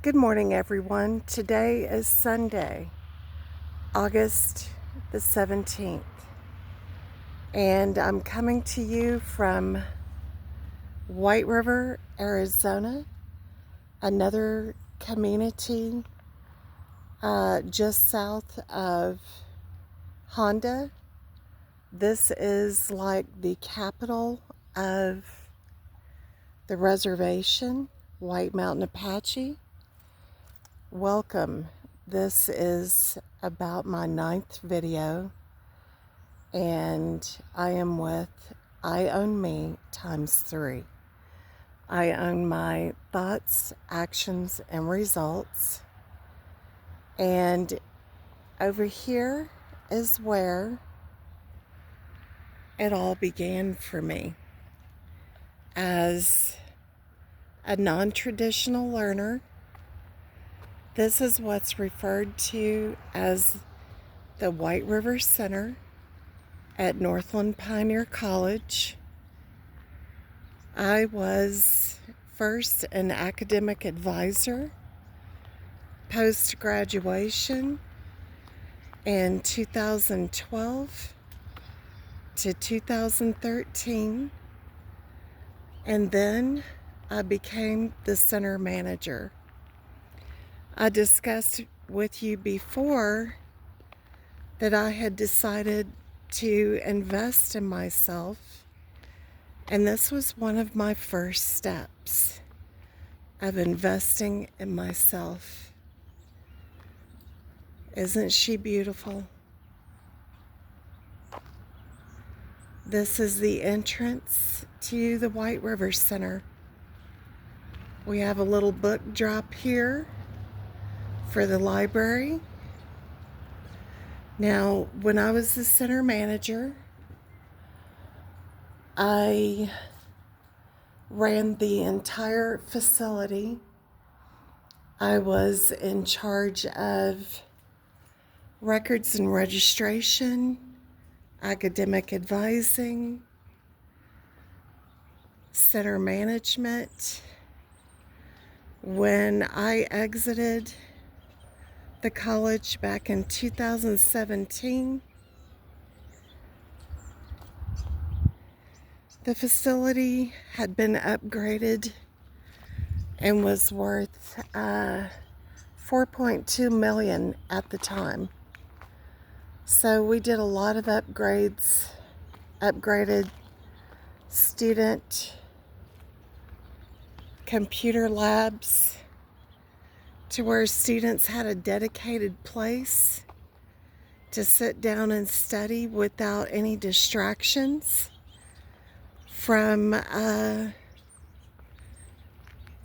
Good morning, everyone. Today is Sunday, August the 17th, and I'm coming to you from Whiteriver, Arizona, another community just south of Honda. This is like the capital of the reservation, White Mountain Apache. Welcome. This is about my 9th video, and I am with I Own Me times 3. I own my thoughts, actions, and results. And over here is where it all began for me as a non-traditional learner. This is what's referred to as the Whiteriver Center at Northland Pioneer College. I was first an academic advisor post-graduation in 2012 to 2013, and then I became the center manager. I discussed with you before that I had decided to invest in myself, and this was one of my first steps of investing in myself. Isn't she beautiful? This is the entrance to the Whiteriver Center. We have a little book drop here for the library. Now, when I was the center manager, I ran the entire facility. I was in charge of records and registration, academic advising, center management. When I exited the college back in 2017, the facility had been upgraded and was worth $4.2 million at the time. So we did a lot of upgrades, upgraded student computer labs to where students had a dedicated place to sit down and study without any distractions from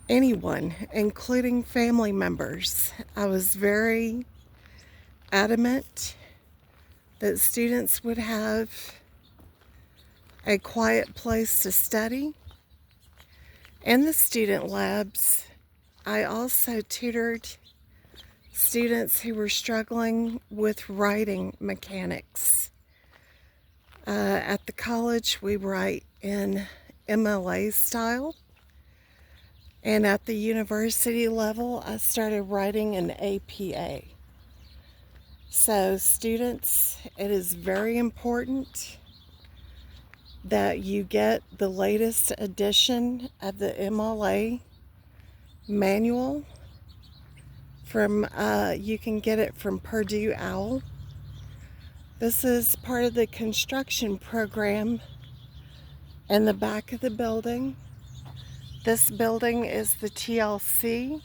anyone, including family members. I was very adamant that students would have a quiet place to study. In the student labs, I also tutored students who were struggling with writing mechanics. At the college, we write in MLA style, and at the university level, I started writing in APA. So students, it is very important that you get the latest edition of the MLA manual from, you can get it from Purdue OWL. This is part of the construction program in the back of the building. This building is the TLC,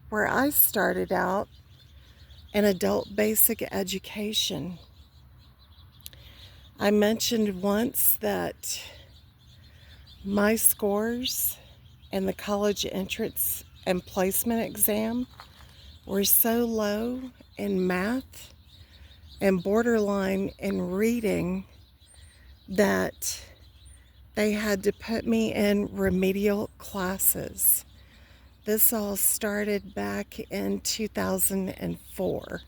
where I started out in adult basic education. I mentioned once that my scores in the college entrance and placement exam were so low in math and borderline in reading that they had to put me in remedial classes. This all started back in 2004.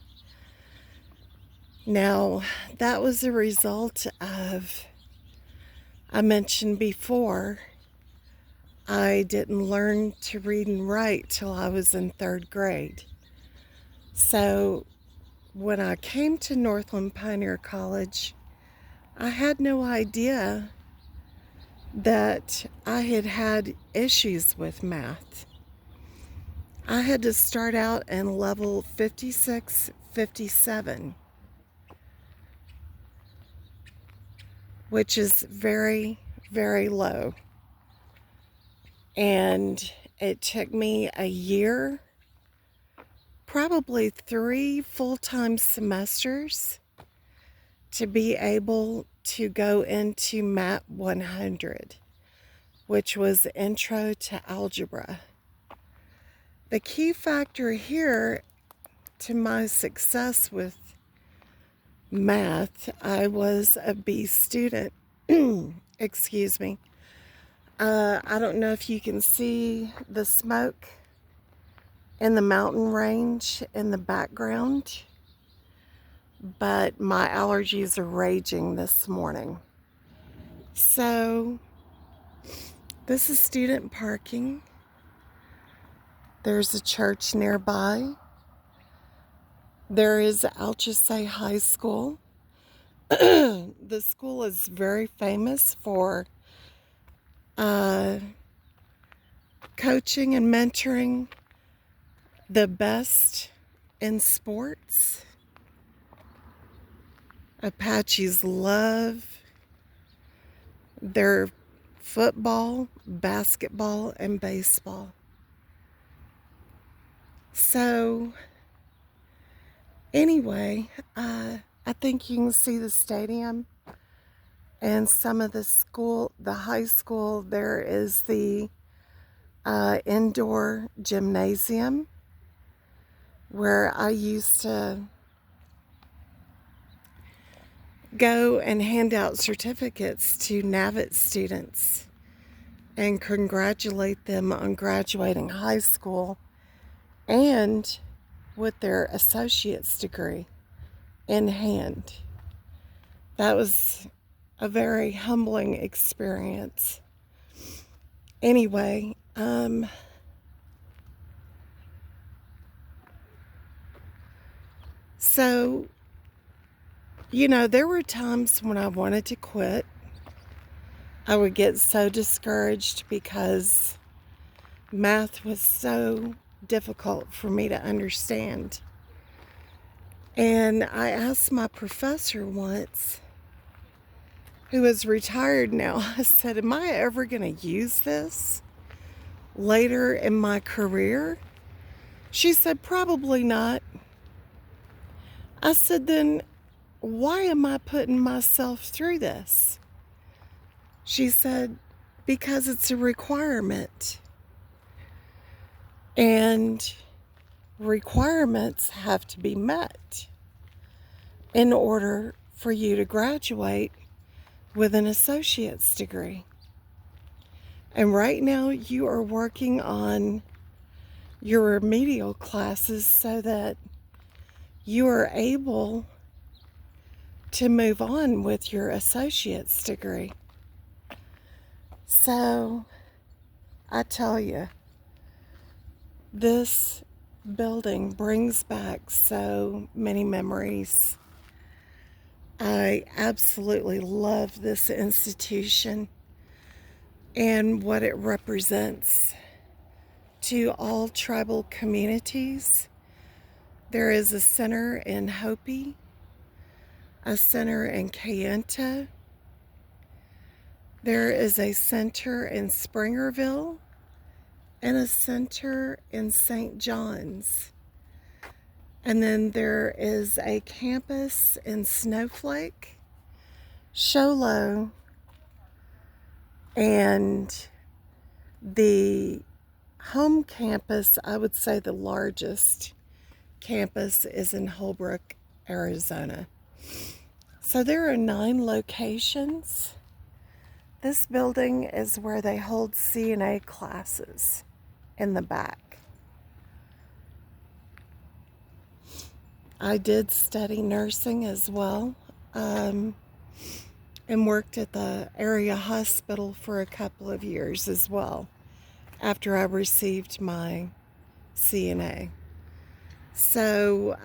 Now, that was a result of, I mentioned before, I didn't learn to read and write till I was in 3rd grade. So when I came to Northland Pioneer College, I had no idea that I had had issues with math. I had to start out in level 56, 57, which is very, very low. And it took me a year, probably 3 full-time semesters, to be able to go into MAT 100, which was Intro to Algebra. The key factor here to my success with math, I was a B student. Excuse me. I don't know if you can see the smoke in the mountain range in the background, but my allergies are raging this morning. So this is student parking. There's a church nearby. There is Alchesay High School. The school is very famous for coaching and mentoring the best in sports. Apaches love their football, basketball, and baseball. So anyway, I think you can see the stadium and some of the high school. There is the indoor gymnasium where I used to go and hand out certificates to NAVIT students and congratulate them on graduating high school and with their associate's degree in hand. That was a very humbling experience. Anyway, so, there were times when I wanted to quit. I would get so discouraged because math was so difficult for me to understand. And I asked my professor once, who is retired now, I said, am I ever going to use this later in my career? She said, probably not. I said, then why am I putting myself through this? She said, because it's a requirement. And requirements have to be met in order for you to graduate with an associate's degree. And right now you are working on your remedial classes so that you are able to move on with your associate's degree. So I tell you, this building brings back so many memories. I absolutely love this institution and what it represents to all tribal communities. There is a center in Hopi, a center in Kayenta. There is a center in Springerville and a center in St. John's. And then there is a campus in Snowflake, Show Low, and the home campus, I would say the largest campus, is in Holbrook, Arizona. So there are 9 locations. This building is where they hold CNA classes in the back. I did study nursing as well, and worked at the area hospital for a couple of years as well. after I received my CNA. So,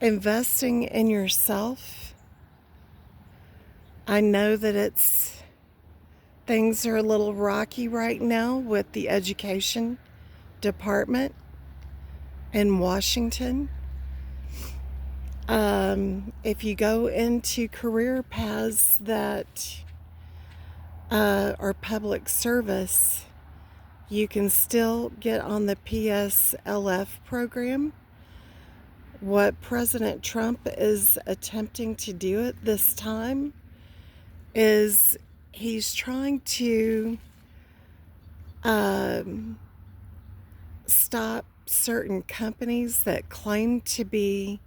investing in yourself, I know that things are a little rocky right now with the education department in Washington. If you go into career paths that are public service, you can still get on the PSLF program. What President Trump is attempting to do at this time is he's trying to stop certain companies that claim to be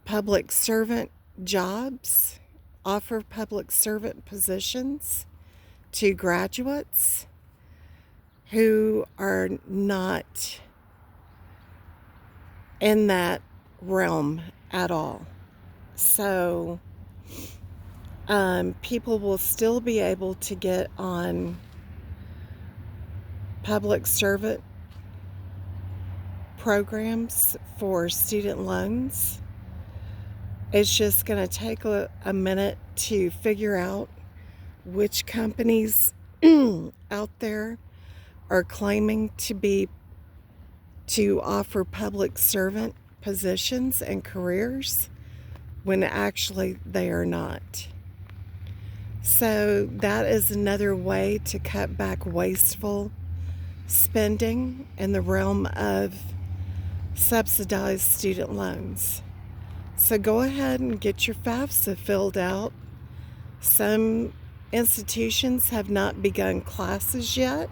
public servant jobs, offer public servant positions to graduates who are not in that realm at all. So people will still be able to get on public servant programs for student loans. It's just going to take a minute to figure out which companies out there are claiming to offer public servant positions and careers when actually they are not. So that is another way to cut back wasteful spending in the realm of subsidized student loans. So go ahead and get your FAFSA filled out. Some institutions have not begun classes yet.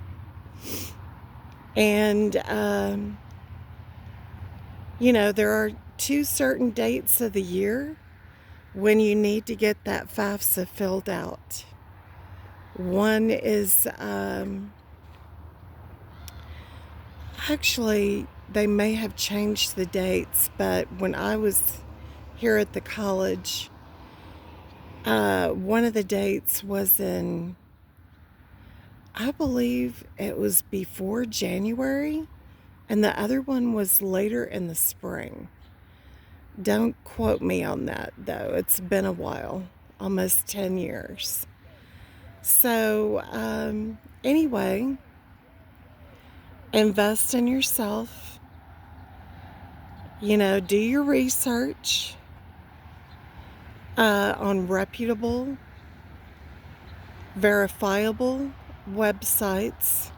And, there are 2 certain dates of the year when you need to get that FAFSA filled out. One is, actually, they may have changed the dates, but when I was here at the college, one of the dates was in, I believe it was before January, and the other one was later in the spring. Don't quote me on that, though. It's been a while, almost 10 years. So, anyway, invest in yourself. Do your research on reputable, verifiable websites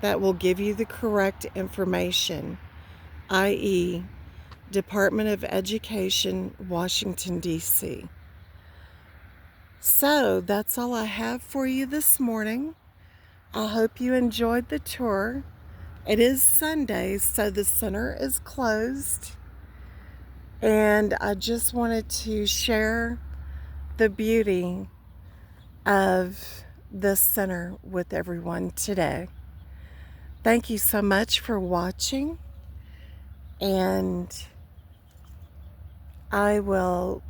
that will give you the correct information, i.e., Department of Education, Washington, D.C. So that's all I have for you this morning. I hope you enjoyed the tour. It is Sunday, so the center is closed. And I just wanted to share the beauty of this center with everyone today. Thank you so much for watching, and I will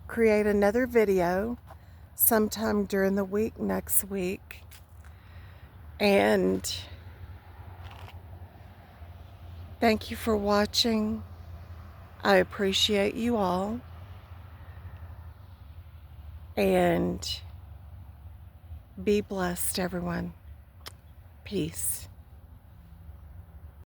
create another video sometime during the week next week. And thank you for watching. I appreciate you all. And be blessed, everyone. Peace.